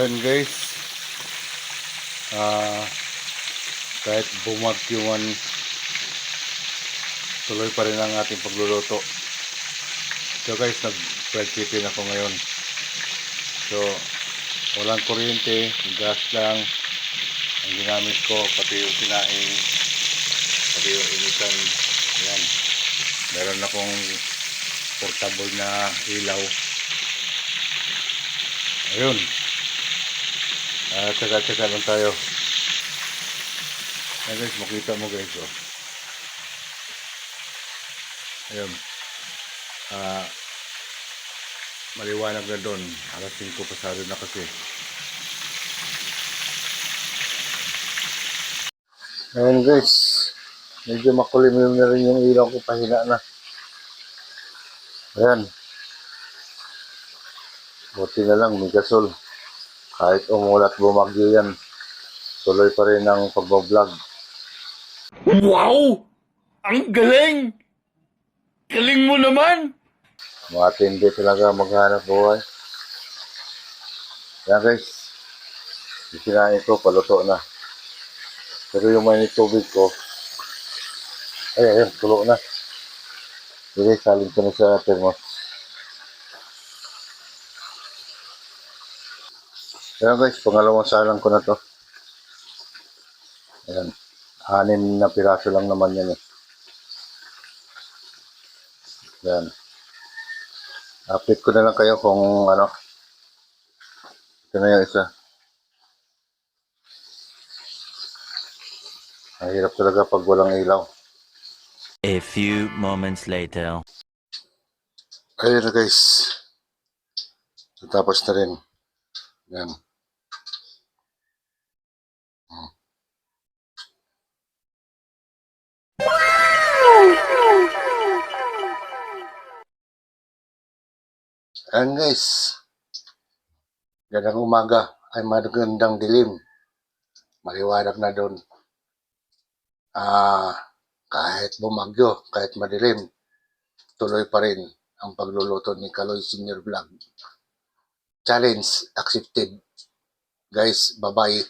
Ayun guys, kahit bumagyo man, tuloy pa rin ang ating pagluluto. So guys, nag-fried chicken ako ngayon. So, walang kuryente, gas lang ang ginamit ko, pati yung sinaing, pati yung initan. Ayan, meron akong portable na ilaw. Ayun, tsaga-tsaga lang tayo. Ayan guys, makita mo guys, oh. Ayun, maliwanag na doon, alas 5 pasado na kasi. Ayun guys, medyo makulimlim na rin yung ilaw ko, pahina na. Ayan, buti na lang may gasol. Kahit umulat bumagyo yan, tuloy pa rin ang pagbablog. Wow! Ang galing! Galing mo naman! Matindi talaga maghanap buhay. Yan guys, isinain ko, paluto na. Pero yung may tubig ko, ayun, tulo na. Sige, salin ko na sa thermos. Ayan guys, pangalawang salang ko na to. Ayan, 6 na piraso lang naman yan eh. Ayan. Update ko na lang kayo kung ano. Ito na yung isa. Mahirap talaga pag walang ilaw. A few moments later. Ayun na guys. Natapos na rin. Ayan. Ayan guys. Gandang umaga. Ay magandang dilim. Maliwanag na doon. Kahit bumagyo, kahit madilim, tuloy pa rin ang pagluluto ni Kaloy Senior Vlog. Challenge accepted. Guys, bye-bye.